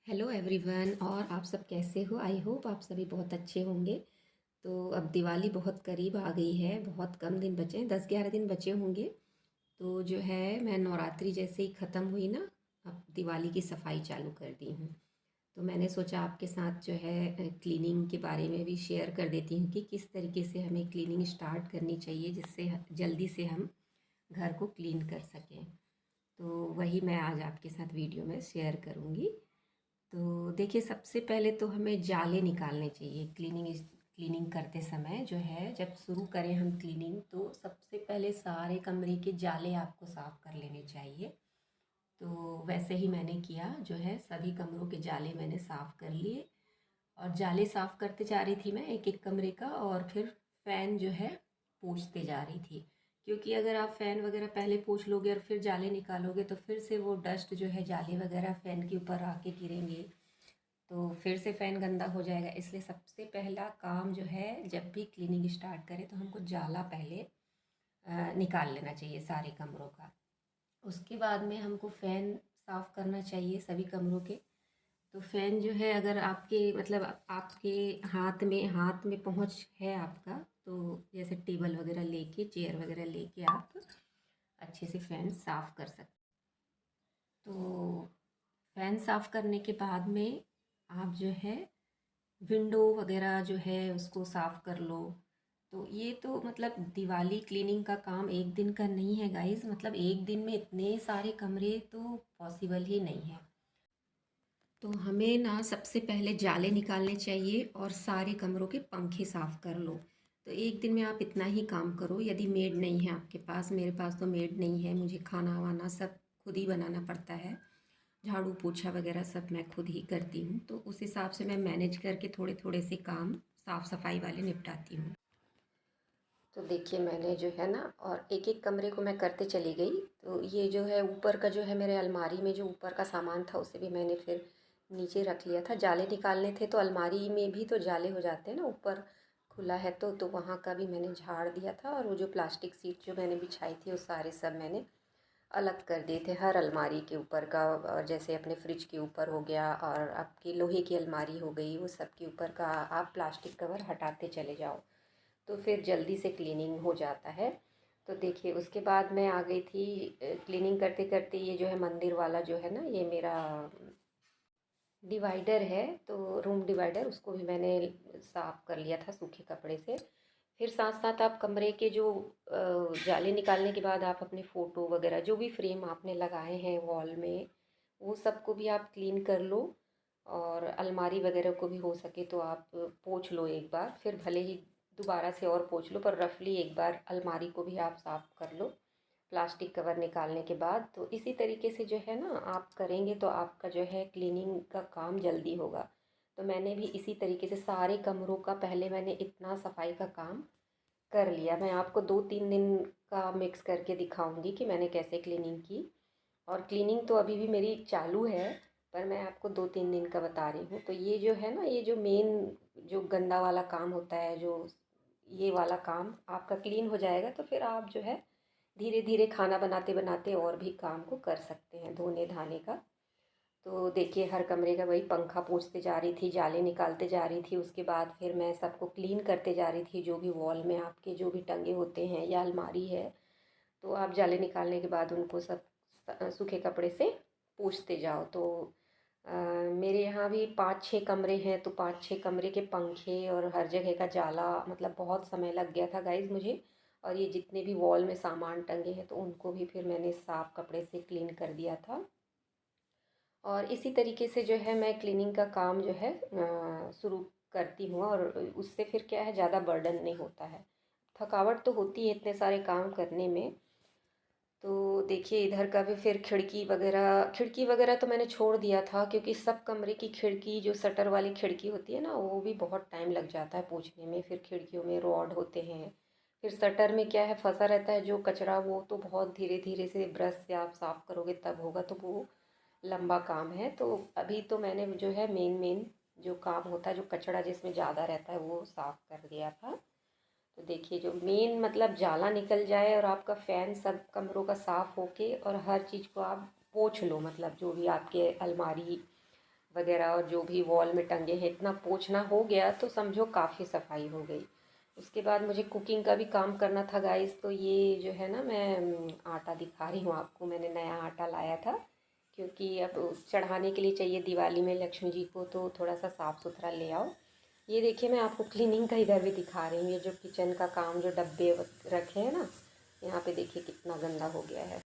Hello everyone. और आप सब कैसे हो? आई होप आप सभी बहुत अच्छे होंगे। तो अब दिवाली बहुत करीब आ गई है, बहुत कम दिन बचे हैं, 10-11 दिन बचे होंगे। तो जो है मैं नवरात्रि जैसे ही ख़त्म हुई ना, अब दिवाली की सफाई चालू कर दी हूँ। तो मैंने सोचा आपके साथ जो है क्लीनिंग के बारे में भी शेयर कर देती हूँ कि किस तरीके से हमें क्लीनिंग स्टार्ट करनी चाहिए जिससे जल्दी से हम घर को क्लीन कर सकें। तो वही मैं आज आपके साथ वीडियो में शेयर करूँगी। तो देखिए, सबसे पहले तो हमें जाले निकालने चाहिए। क्लीनिंग करते समय जो है, जब शुरू करें हम क्लीनिंग तो सबसे पहले सारे कमरे के जाले आपको साफ़ कर लेने चाहिए। तो वैसे ही मैंने किया, जो है सभी कमरों के जाले मैंने साफ़ कर लिए। और जाले साफ़ करते जा रही थी मैं एक एक कमरे का, और फिर फ़ैन जो है पोंछते जा रही थी। क्योंकि अगर आप फ़ैन वगैरह पहले पोंछ लोगे और फिर जाले निकालोगे तो फिर से वो डस्ट जो है जाले वगैरह फ़ैन के ऊपर आके गिरेंगे, तो फिर से फ़ैन गंदा हो जाएगा। इसलिए सबसे पहला काम जो है, जब भी क्लीनिंग स्टार्ट करें तो हमको जाला पहले निकाल लेना चाहिए सारे कमरों का। उसके बाद में हमको फ़ैन साफ़ करना चाहिए सभी कमरों के। तो फ़ैन जो है, अगर आपके मतलब आपके हाथ में पहुँच है आपका, तो जैसे टेबल वगैरह लेके, चेयर वगैरह लेके आप अच्छे से फ़ैन साफ़ कर सकते। तो फ़ैन साफ़ करने के बाद में आप जो है विंडो वगैरह जो है उसको साफ़ कर लो। तो ये तो मतलब दिवाली क्लीनिंग का काम एक दिन का नहीं है गाइस, मतलब एक दिन में इतने सारे कमरे तो पॉसिबल ही नहीं है। तो हमें ना सबसे पहले जाले निकालने चाहिए और सारे कमरों के पंखे साफ़ कर लो। तो एक दिन में आप इतना ही काम करो। यदि मेड नहीं है आपके पास, मेरे पास तो मेड नहीं है, मुझे खाना वाना सब खुद ही बनाना पड़ता है। झाड़ू पोछा वगैरह सब मैं खुद ही करती हूँ, तो उस हिसाब से मैं मैनेज करके थोड़े थोड़े से काम साफ़ सफाई वाले निपटाती हूँ। तो देखिए, मैंने जो है ना, और एक एक कमरे को मैं करते चली गई। तो ये जो है ऊपर का जो है, मेरे अलमारी में जो ऊपर का सामान था उसे भी मैंने फिर नीचे रख लिया था। जाले निकालने थे तो अलमारी में भी तो जाले हो जाते हैं ना, ऊपर खुला है तो वहाँ का भी मैंने झाड़ दिया था। और वो जो प्लास्टिक सीट जो मैंने बिछाई थी वो सारे सब मैंने अलग कर दिए थे हर अलमारी के ऊपर का। और जैसे अपने फ्रिज के ऊपर हो गया, और आपकी लोहे की अलमारी हो गई, वो सब के ऊपर का आप प्लास्टिक कवर हटाते चले जाओ, तो फिर जल्दी से क्लीनिंग हो जाता है। तो देखिए, उसके बाद मैं आ गई थी क्लीनिंग करते करते। ये जो है मंदिर वाला जो है ना, ये मेरा डिवाइडर है, तो रूम डिवाइडर, उसको भी मैंने साफ़ कर लिया था सूखे कपड़े से। फिर साथ साथ आप कमरे के जो जाले निकालने के बाद आप अपने फ़ोटो वगैरह जो भी फ्रेम आपने लगाए हैं वॉल में, वो सबको भी आप क्लीन कर लो। और अलमारी वगैरह को भी हो सके तो आप पोंछ लो एक बार, फिर भले ही दोबारा से और पोंछ लो, पर रफली एक बार अलमारी को भी आप साफ़ कर लो प्लास्टिक कवर निकालने के बाद। तो इसी तरीके से जो है ना, आप करेंगे तो आपका जो है क्लीनिंग का काम जल्दी होगा। तो मैंने भी इसी तरीके से सारे कमरों का पहले मैंने इतना सफाई का काम कर लिया। मैं आपको 2-3 दिन का मिक्स करके दिखाऊंगी कि मैंने कैसे क्लीनिंग की। और क्लीनिंग तो अभी भी मेरी चालू है, पर मैं आपको 2-3 दिन का बता रही हूँ। तो ये जो है ना, ये जो मेन जो गंदा वाला काम होता है, जो ये वाला काम आपका क्लीन हो जाएगा तो फिर आप जो है धीरे धीरे खाना बनाते बनाते और भी काम को कर सकते हैं, धोने धाने का। तो देखिए, हर कमरे का वही पंखा पोंछते जा रही थी, जाले निकालते जा रही थी। उसके बाद फिर मैं सबको क्लीन करते जा रही थी। जो भी वॉल में आपके जो भी टंगे होते हैं या अलमारी है, तो आप जाले निकालने के बाद उनको सब सूखे कपड़े से पोंछते जाओ। तो मेरे यहाँ भी 5-6 कमरे हैं, तो 5-6 कमरे के पंखे और हर जगह का जाला, मतलब बहुत समय लग गया था गाइज़ मुझे। और ये जितने भी वॉल में सामान टंगे हैं तो उनको भी फिर मैंने साफ़ कपड़े से क्लीन कर दिया था। और इसी तरीके से जो है मैं क्लीनिंग का काम जो है शुरू करती हूँ। और उससे फिर क्या है, ज़्यादा बर्डन नहीं होता है। थकावट तो होती है इतने सारे काम करने में। तो देखिए, इधर का भी फिर खिड़की वगैरह तो मैंने छोड़ दिया था, क्योंकि सब कमरे की खिड़की, जो शटर वाली खिड़की होती है ना, वो भी बहुत टाइम लग जाता है पोंछने में। फिर खिड़कियों में रॉड होते हैं, फिर शटर में क्या है, फंसा रहता है जो कचरा, वो तो बहुत धीरे धीरे से ब्रश से आप साफ़ करोगे तब होगा, तो वो लंबा काम है। तो अभी तो मैंने जो है मेन मेन जो काम होता है, जो कचरा जिसमें ज़्यादा रहता है, वो साफ़ कर दिया था। तो देखिए, जो मेन मतलब जाला निकल जाए और आपका फ़ैन सब कमरों का साफ़ होके और हर चीज़ को आप पोंछ लो, मतलब जो भी आपके अलमारी वगैरह और जो भी वॉल में टंगे हैं इतना पोंछना हो गया तो समझो काफ़ी सफाई हो गई। उसके बाद मुझे कुकिंग का भी काम करना था गाइस, तो ये जो है ना मैं आटा दिखा रही हूँ आपको। मैंने नया आटा लाया था क्योंकि अब चढ़ाने के लिए चाहिए दिवाली में लक्ष्मी जी को, तो थोड़ा सा साफ़ सुथरा ले आओ। ये देखिए मैं आपको क्लीनिंग का इधर भी दिखा रही हूँ। ये जो किचन का काम, जो डब्बे रखे हैं ना, यहाँ पे देखिए कितना गंदा हो गया है।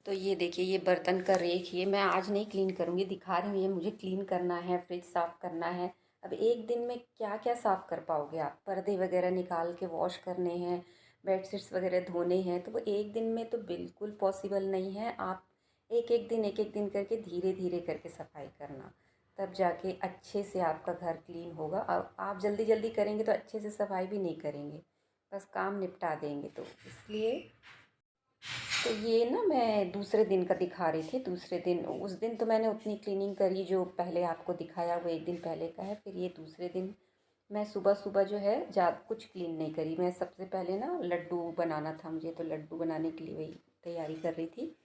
तो ये देखिए ये बर्तन का रेक, ये मैं आज नहीं क्लीन करूँगी, दिखा रही हूँ। ये मुझे क्लीन करना है, फ्रिज साफ़ करना है। अब एक दिन में क्या क्या साफ़ कर पाओगे आप? पर्दे वगैरह निकाल के वॉश करने हैं, बेडशीट्स वगैरह धोने हैं, तो वो एक दिन में तो बिल्कुल पॉसिबल नहीं है। आप एक एक दिन करके धीरे धीरे करके सफाई करना, तब जाके अच्छे से आपका घर क्लीन होगा। अब आप जल्दी जल्दी करेंगे तो अच्छे से सफाई भी नहीं करेंगे, बस काम निपटा देंगे। तो इसलिए तो ये ना मैं दूसरे दिन का दिखा रही थी। दूसरे दिन, उस दिन तो मैंने उतनी क्लीनिंग करी जो पहले आपको दिखाया वो एक दिन पहले का है। फिर ये दूसरे दिन मैं सुबह सुबह जो है ज़्यादा कुछ क्लीन नहीं करी। मैं सबसे पहले ना लड्डू बनाना था मुझे, तो लड्डू बनाने के लिए वही तैयारी कर रही थी।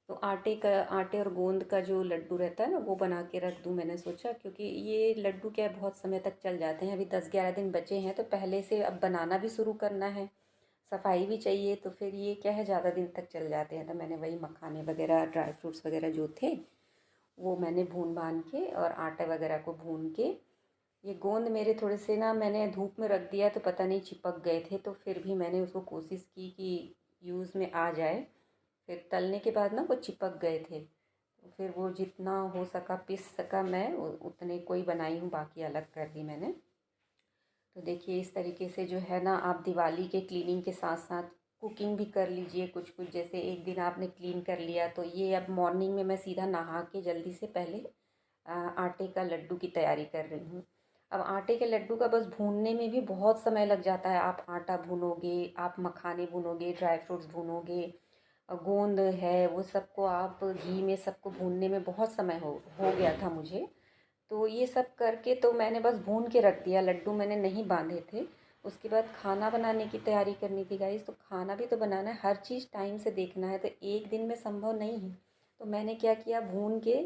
तो आटे और गोंद का जो लड्डू रहता है ना, वो बना के रख दूँ मैंने सोचा, क्योंकि ये लड्डू क्या है बहुत समय तक चल जाते हैं। अभी 10-11 दिन बचे हैं, तो पहले से अब बनाना भी शुरू करना है, सफाई भी चाहिए, तो फिर ये क्या है ज़्यादा दिन तक चल जाते हैं। तो मैंने वही मखाने वगैरह, ड्राई फ्रूट्स वगैरह जो थे वो मैंने भून भान के और आटे वगैरह को भून के, ये गोंद मेरे थोड़े से ना मैंने धूप में रख दिया तो पता नहीं चिपक गए थे, तो फिर भी मैंने उसको कोशिश की कि यूज़ में आ जाए। फिर तलने के बाद ना वो चिपक गए थे, तो फिर वो जितना हो सका पिस सका मैं उतने को ही बनाई हूँ, बाकी अलग कर दी मैंने। तो देखिए इस तरीके से जो है ना आप दिवाली के क्लीनिंग के साथ साथ कुकिंग भी कर लीजिए कुछ कुछ। जैसे एक दिन आपने क्लीन कर लिया, तो ये अब मॉर्निंग में मैं सीधा नहा के जल्दी से पहले आटे का लड्डू की तैयारी कर रही हूँ। अब आटे के लड्डू का बस भूनने में भी बहुत समय लग जाता है। आप आटा भूनोगे, आप मखाने भूनोगे, ड्राई फ्रूट्स भूनोगे, गोंद है, वो सबको आप घी में सबको भूनने में बहुत समय हो गया था मुझे। तो ये सब करके तो मैंने बस भून के रख दिया, लड्डू मैंने नहीं बांधे थे। उसके बाद खाना बनाने की तैयारी करनी थी गाइस, तो खाना भी तो बनाना है, हर चीज़ टाइम से देखना है, तो एक दिन में संभव नहीं है। तो मैंने क्या किया, भून के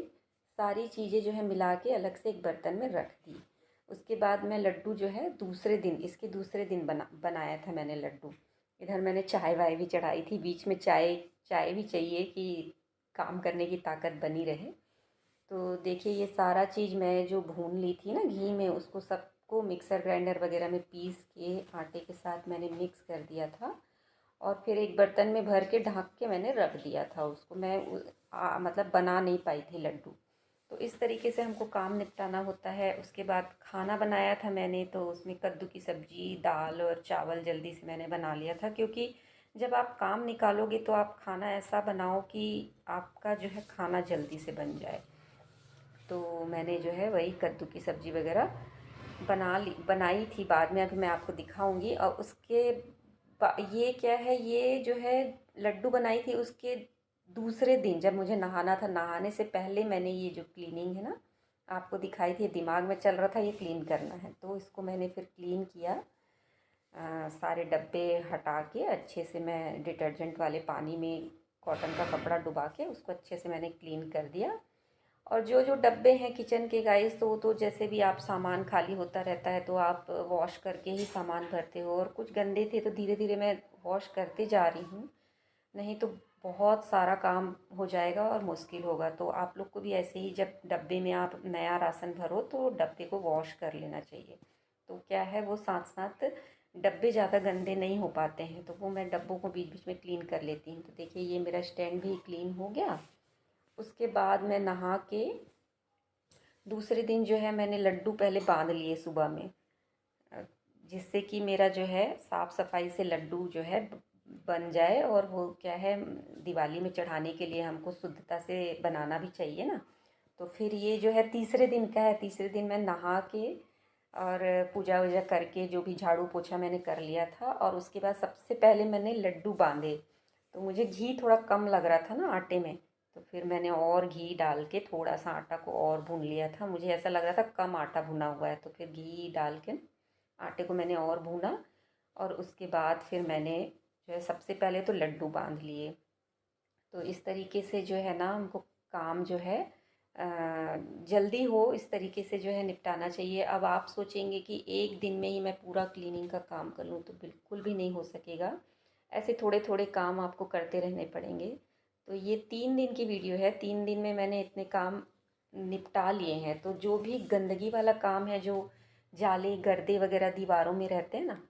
सारी चीज़ें जो है मिला के अलग से एक बर्तन में रख दी। उसके बाद मैं लड्डू जो है दूसरे दिन, इसके दूसरे दिन बनाया था मैंने लड्डू। इधर मैंने चाय वाय भी चढ़ाई थी, बीच में चाय चाय भी चाहिए कि काम करने की ताकत बनी रहे। तो देखिए ये सारा चीज़ मैं जो भून ली थी ना घी में, उसको सबको मिक्सर ग्राइंडर वगैरह में पीस के आटे के साथ मैंने मिक्स कर दिया था, और फिर एक बर्तन में भर के ढक के मैंने रख दिया था उसको। मैं मतलब बना नहीं पाई थी लड्डू। तो इस तरीके से हमको काम निपटाना होता है। उसके बाद खाना बनाया था मैंने, तो उसमें कद्दू की सब्ज़ी, दाल और चावल जल्दी से मैंने बना लिया था, क्योंकि जब आप काम निकालोगे तो आप खाना ऐसा बनाओ कि आपका जो है खाना जल्दी से बन जाए। तो मैंने जो है वही कद्दू की सब्ज़ी वगैरह बनाई थी बाद में, अभी मैं आपको दिखाऊंगी। और उसके ये क्या है, ये जो है लड्डू बनाई थी उसके दूसरे दिन जब मुझे नहाना था, नहाने से पहले मैंने ये जो क्लीनिंग है ना आपको दिखाई थी, दिमाग में चल रहा था ये क्लीन करना है, तो इसको मैंने फिर क्लीन किया। सारे डब्बे हटा के अच्छे से मैं डिटर्जेंट वाले पानी में कॉटन का कपड़ा डुबा के उसको अच्छे से मैंने क्लीन कर दिया। और जो जो डब्बे हैं किचन के गाइस, तो जैसे भी आप सामान खाली होता रहता है तो आप वॉश करके ही सामान भरते हो, और कुछ गंदे थे तो धीरे धीरे मैं वॉश करते जा रही हूँ, नहीं तो बहुत सारा काम हो जाएगा और मुश्किल होगा। तो आप लोग को भी ऐसे ही जब डब्बे में आप नया राशन भरो तो डब्बे को वॉश कर लेना चाहिए। तो क्या है वो साथ साथ डब्बे ज़्यादा गंदे नहीं हो पाते हैं, तो वो मैं डब्बों को बीच बीच में क्लीन कर लेती हूँ। तो देखिए ये मेरा स्टैंड भी क्लीन हो गया। उसके बाद मैं नहा के दूसरे दिन जो है मैंने लड्डू पहले बांध लिए सुबह में, अ, जिससे कि मेरा जो है साफ़ सफाई से लड्डू जो है बन जाए। और वो क्या है, दिवाली में चढ़ाने के लिए हमको शुद्धता से बनाना भी चाहिए ना। तो फिर ये जो है तीसरे दिन का है, तीसरे दिन मैं नहा के और पूजा वूजा करके जो भी झाड़ू पोछा मैंने कर लिया था, और उसके बाद सबसे पहले मैंने लड्डू बांधे। तो मुझे घी थोड़ा कम लग रहा था ना आटे में, तो फिर मैंने और घी डाल के थोड़ा सा आटा को और भून लिया था। मुझे ऐसा लग रहा था कम आटा भुना हुआ है, तो फिर घी डाल के आटे को मैंने और भूना। और उसके बाद फिर मैंने जो है सबसे पहले तो लड्डू बांध लिए। तो इस तरीके से जो है ना हमको काम जो है जल्दी हो इस तरीके से जो है निपटाना चाहिए। अब आप सोचेंगे कि एक दिन में ही मैं पूरा क्लीनिंग का काम कर लूँ, तो बिल्कुल भी नहीं हो सकेगा। ऐसे थोड़े थोड़े काम आपको करते रहने पड़ेंगे। तो ये 3 दिन की वीडियो है, 3 दिन में मैंने इतने काम निपटा लिए हैं। तो जो भी गंदगी वाला काम है, जो जाले गर्दे वगैरह दीवारों में रहते हैं ना,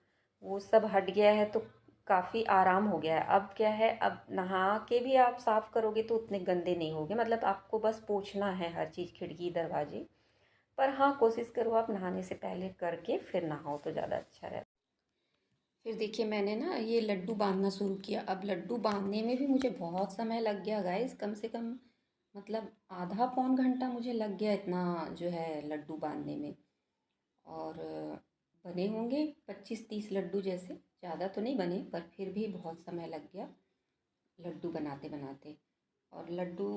वो सब हट गया है। तो काफ़ी आराम हो गया है। अब क्या है, अब नहा के भी आप साफ़ करोगे तो उतने गंदे नहीं होंगे। मतलब आपको बस पोंछना है हर चीज़, खिड़की दरवाजे। पर हाँ, कोशिश करो आप नहाने से पहले करके फिर नहाओ तो ज़्यादा अच्छा रहता। फिर देखिए मैंने ना ये लड्डू बांधना शुरू किया। अब लड्डू बांधने में भी मुझे बहुत समय लग गया गाइस, कम से कम मतलब आधा पौन घंटा मुझे लग गया इतना जो है लड्डू बांधने में। और बने होंगे 25-30 लड्डू जैसे, ज़्यादा तो नहीं बने पर फिर भी बहुत समय लग गया लड्डू बनाते बनाते। और लड्डू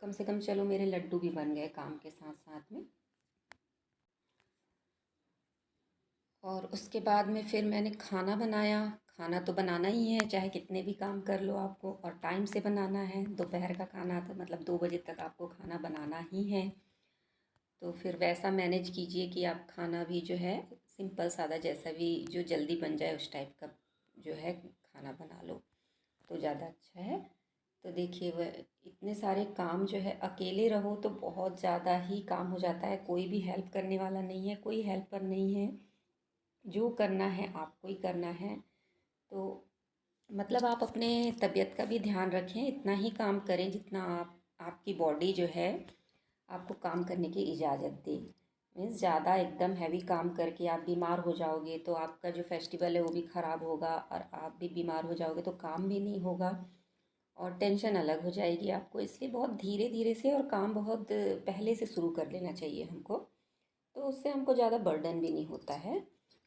कम से कम, चलो मेरे लड्डू भी बन गए काम के साथ साथ में। और उसके बाद में फिर मैंने खाना बनाया। खाना तो बनाना ही है, चाहे कितने भी काम कर लो आपको, और टाइम से बनाना है। दोपहर का खाना था, मतलब 2 बजे तक आपको खाना बनाना ही है। तो फिर वैसा मैनेज कीजिए कि आप खाना भी जो है सिंपल सादा, जैसा भी जो जल्दी बन जाए उस टाइप का जो है खाना बना लो तो ज़्यादा अच्छा है। तो देखिए वह इतने सारे काम जो है, अकेले रहो तो बहुत ज़्यादा ही काम हो जाता है। कोई भी हेल्प करने वाला नहीं है, कोई हेल्पर नहीं है। जो करना है आपको ही करना है। तो मतलब आप अपने तबीयत का भी ध्यान रखें, इतना ही काम करें जितना आपकी बॉडी जो है आपको काम करने की इजाज़त दे। मीन्स ज़्यादा एकदम हैवी काम करके आप बीमार हो जाओगे तो आपका जो फेस्टिवल है वो भी ख़राब होगा, और आप भी बीमार हो जाओगे तो काम भी नहीं होगा, और टेंशन अलग हो जाएगी आपको। इसलिए बहुत धीरे धीरे से और काम बहुत पहले से शुरू कर लेना चाहिए हमको। तो उससे हमको ज़्यादा बर्डन भी नहीं होता है,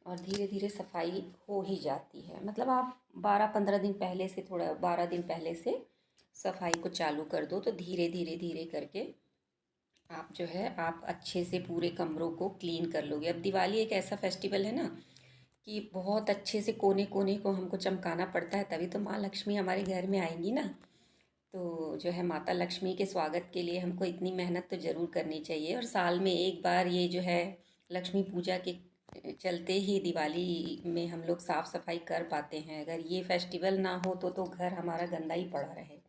और धीरे धीरे सफाई हो ही जाती है। मतलब आप 12-15 दिन पहले से, थोड़ा 12 दिन पहले से सफाई को चालू कर दो तो धीरे धीरे धीरे करके आप जो है आप अच्छे से पूरे कमरों को क्लीन कर लोगे। अब दिवाली एक ऐसा फेस्टिवल है ना कि बहुत अच्छे से कोने कोने को हमको चमकाना पड़ता है, तभी तो माँ लक्ष्मी हमारे घर में आएंगी ना। तो जो है माता लक्ष्मी के स्वागत के लिए हमको इतनी मेहनत तो ज़रूर करनी चाहिए। और साल में एक बार ये जो है लक्ष्मी पूजा के चलते ही दिवाली में हम लोग साफ़ सफाई कर पाते हैं। अगर ये फेस्टिवल ना हो तो घर हमारा गंदा ही पड़ा रहे।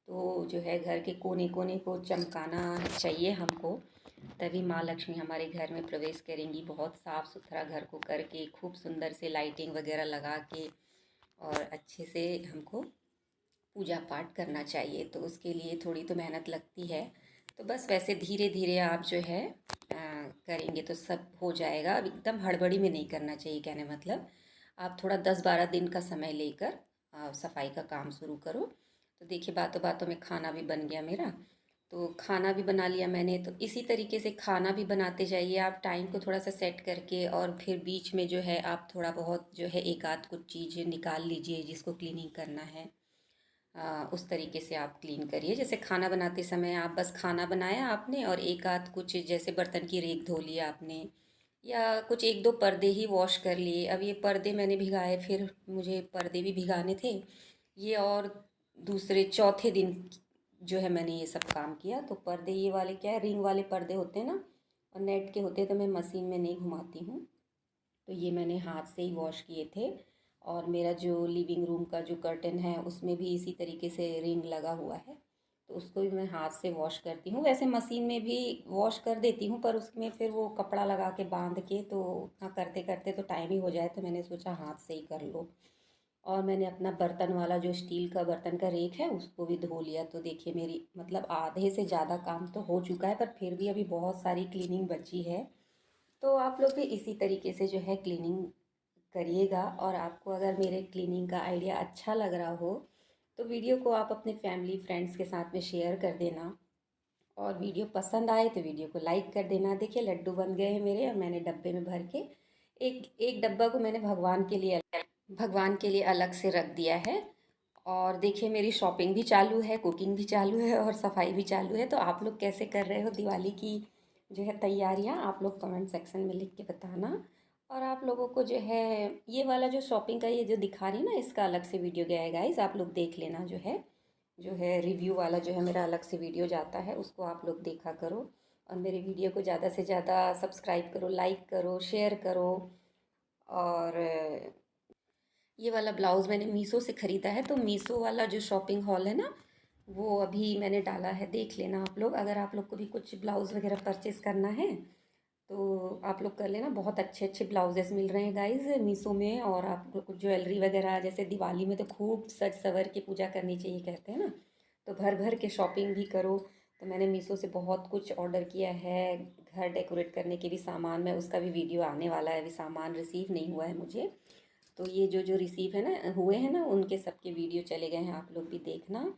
तो जो है घर के कोने कोने को चमकाना चाहिए हमको, तभी माँ लक्ष्मी हमारे घर में प्रवेश करेंगी। बहुत साफ़ सुथरा घर को करके, खूब सुंदर से लाइटिंग वगैरह लगा के, और अच्छे से हमको पूजा पाठ करना चाहिए। तो उसके लिए थोड़ी तो मेहनत लगती है। तो बस वैसे धीरे धीरे आप जो है करेंगे तो सब हो जाएगा। अब एकदम हड़बड़ी में नहीं करना चाहिए, कहने मतलब आप थोड़ा 10-12 दिन का समय लेकर सफाई का काम शुरू करो। तो देखिए बातों बातों में खाना भी बन गया मेरा। तो खाना भी बना लिया मैंने। तो इसी तरीके से खाना भी बनाते जाइए आप, टाइम को थोड़ा सा सेट करके। और फिर बीच में जो है आप थोड़ा बहुत जो है एक आध कुछ चीज़ निकाल लीजिए जिसको क्लीनिंग करना है। उस तरीके से आप क्लीन करिए। जैसे खाना बनाते समय आप बस खाना बनाया आपने, और एक आध कुछ जैसे बर्तन की रेख धो लिया आपने, या कुछ एक दो पर्दे ही वॉश कर लिए। अब ये पर्दे मैंने भिगाए, फिर मुझे पर्दे भी भिगाने थे ये, और दूसरे चौथे दिन जो है मैंने ये सब काम किया। तो पर्दे ये वाले क्या है, रिंग वाले पर्दे होते हैं ना, और नेट के होते हैं, तो मैं मशीन में नहीं घुमाती हूँ। तो ये मैंने हाथ से ही वॉश किए थे। और मेरा जो लिविंग रूम का जो कर्टन है उसमें भी इसी तरीके से रिंग लगा हुआ है, तो उसको भी मैं हाथ से वॉश करती हूँ। वैसे मशीन में भी वॉश कर देती हूँ, पर उसमें फिर वो कपड़ा लगा के बांध के तो उतना करते करते तो टाइम ही हो जाए, तो मैंने सोचा हाथ से ही कर लो। और मैंने अपना बर्तन वाला जो स्टील का बर्तन का रेक है उसको भी धो लिया। तो देखिए मेरी मतलब आधे से ज़्यादा काम तो हो चुका है, पर फिर भी अभी बहुत सारी क्लीनिंग बची है। तो आप लोग भी इसी तरीके से जो है क्लीनिंग करिएगा। और आपको अगर मेरे क्लीनिंग का आइडिया अच्छा लग रहा हो तो वीडियो को आप अपने फैमिली फ्रेंड्स के साथ में शेयर कर देना। और वीडियो पसंद आए तो वीडियो को लाइक कर देना। देखिए लड्डू बन गए हैं मेरे, और मैंने डब्बे में भर के एक एक डब्बा को मैंने भगवान के लिए अलग से रख दिया है। और देखिए मेरी शॉपिंग भी चालू है, कुकिंग भी चालू है, और सफाई भी चालू है। तो आप लोग कैसे कर रहे हो दिवाली की जो है तैयारियां, आप लोग कमेंट सेक्शन में लिख के बताना। और आप लोगों को जो है ये वाला जो शॉपिंग का ये जो दिखा रही ना, इसका अलग से वीडियो गया है गाइस, आप लोग देख लेना जो है। जो है रिव्यू वाला जो है मेरा अलग से वीडियो जाता है, उसको आप लोग देखा करो। और मेरे वीडियो को ज़्यादा से ज़्यादा सब्सक्राइब करो, लाइक करो, शेयर करो। और ये वाला ब्लाउज़ मैंने मीशो से ख़रीदा है, तो मीशो वाला जो शॉपिंग हॉल है ना, वो अभी मैंने डाला है, देख लेना आप लोग। अगर आप लोग को भी कुछ ब्लाउज़ वगैरह परचेज़ करना है तो आप लोग कर लेना। बहुत अच्छे अच्छे ब्लाउजेस मिल रहे हैं गाइज़ मीशो में। और आप लोग को ज्वेलरी वगैरह, जैसे दिवाली में तो खूब सज सवर के पूजा करनी चाहिए कहते हैं ना, तो भर भर के शॉपिंग भी करो। तो मैंने मीशो से बहुत कुछ ऑर्डर किया है, घर डेकोरेट करने के भी सामान में, उसका भी वीडियो आने वाला है। अभी सामान रिसीव नहीं हुआ है मुझे, तो ये जो जो रिसीव है ना, हुए हैं ना, उनके सबके वीडियो चले गए हैं, आप लोग भी देखना।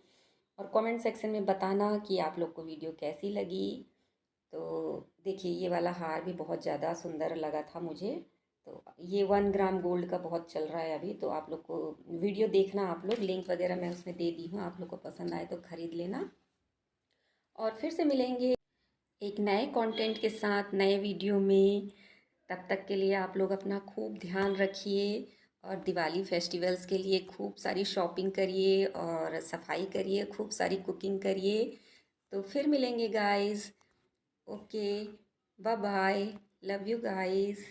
और कमेंट सेक्शन में बताना कि आप लोग को वीडियो कैसी लगी। तो देखिए ये वाला हार भी बहुत ज़्यादा सुंदर लगा था मुझे। तो ये 1 ग्राम गोल्ड का बहुत चल रहा है अभी, तो आप लोग को वीडियो देखना, आप लोग लिंक वगैरह मैं उसमें दे दी हूँ, आप लोग को पसंद आए तो ख़रीद लेना। और फिर से मिलेंगे एक नए कंटेंट के साथ, नए वीडियो में। तब तक के लिए आप लोग अपना खूब ध्यान रखिए, और दिवाली फेस्टिवल्स के लिए खूब सारी शॉपिंग करिए और सफाई करिए, खूब सारी कुकिंग करिए। तो फिर मिलेंगे guys. Okay, bye bye, love you guys.